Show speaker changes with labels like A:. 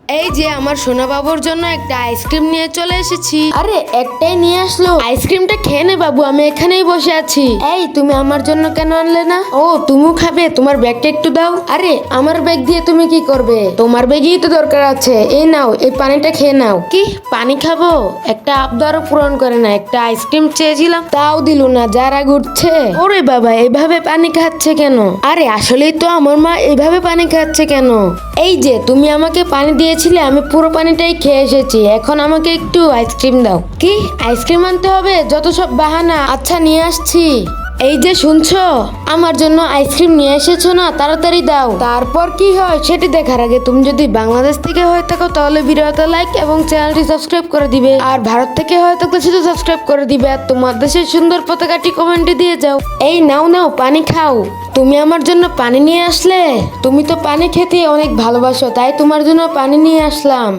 A: এই যে আমার সোনা বাবুর জন্য একটা আইসক্রিম নিয়ে চলে এসেছি। আরে একটাই নিয়ে আসলো, আইসক্রিমটা খেয়ে নে বাবু, আমি এখানেই বসে আছি। এই তুমি আমার জন্য কেন আনলে না? ও তুমিও খাবে? তোমার ব্যাগটা একটু দাও। আরে আমার ব্যাগ দিয়ে তুমি কি করবে? তোমার ব্যাগই তো দরকার আছে। এই নাও, এই পানিটা খেয়ে নাও। কি পানি খাবো? একটা আবদারও পূরণ করে না, একটা আইসক্রিম চেয়েছিলাম তাও দিল না, যারা ঘুরছে। ওরে বাবা, এভাবে পানি খাচ্ছে কেন? আরে আসলেই তো আমার মা এভাবে পানি খাচ্ছে কেন? এই যে তুমি আমাকে পানি দিয়েছিলে, আমি পুরো পানিটাই খেয়ে এসেছি, এখন আমাকে একটু আইসক্রিম দাও। কি আইসক্রিম আনতে হবে? যত সব বাহানা। আচ্ছা নিয়ে আসছি। এই যে শুনছো, আমার জন্য আইসক্রিম নিয়ে এসেছো না? তাড়াতাড়ি দাও। তারপর কি হয় সেটি দেখার আগে তুমি যদি বাংলাদেশ থেকে হয়ে থাকো তাহলে ভিডিওতে লাইক এবং চ্যানেলটি সাবস্ক্রাইব করে দিবে, আর ভারত থেকে হয়ে থাকলে শুধু সাবস্ক্রাইব করে দিবে, আর তোমার দেশের সুন্দর পতাকাটি কমেন্টে দিয়ে যাও। এই নাও নাও, পানি খাও। তুমি আমার জন্য পানি নিয়ে আসলে? তুমি তো পানি খেতে অনেক ভালোবাসো, তাই তোমার জন্য পানি নিয়ে আসলাম।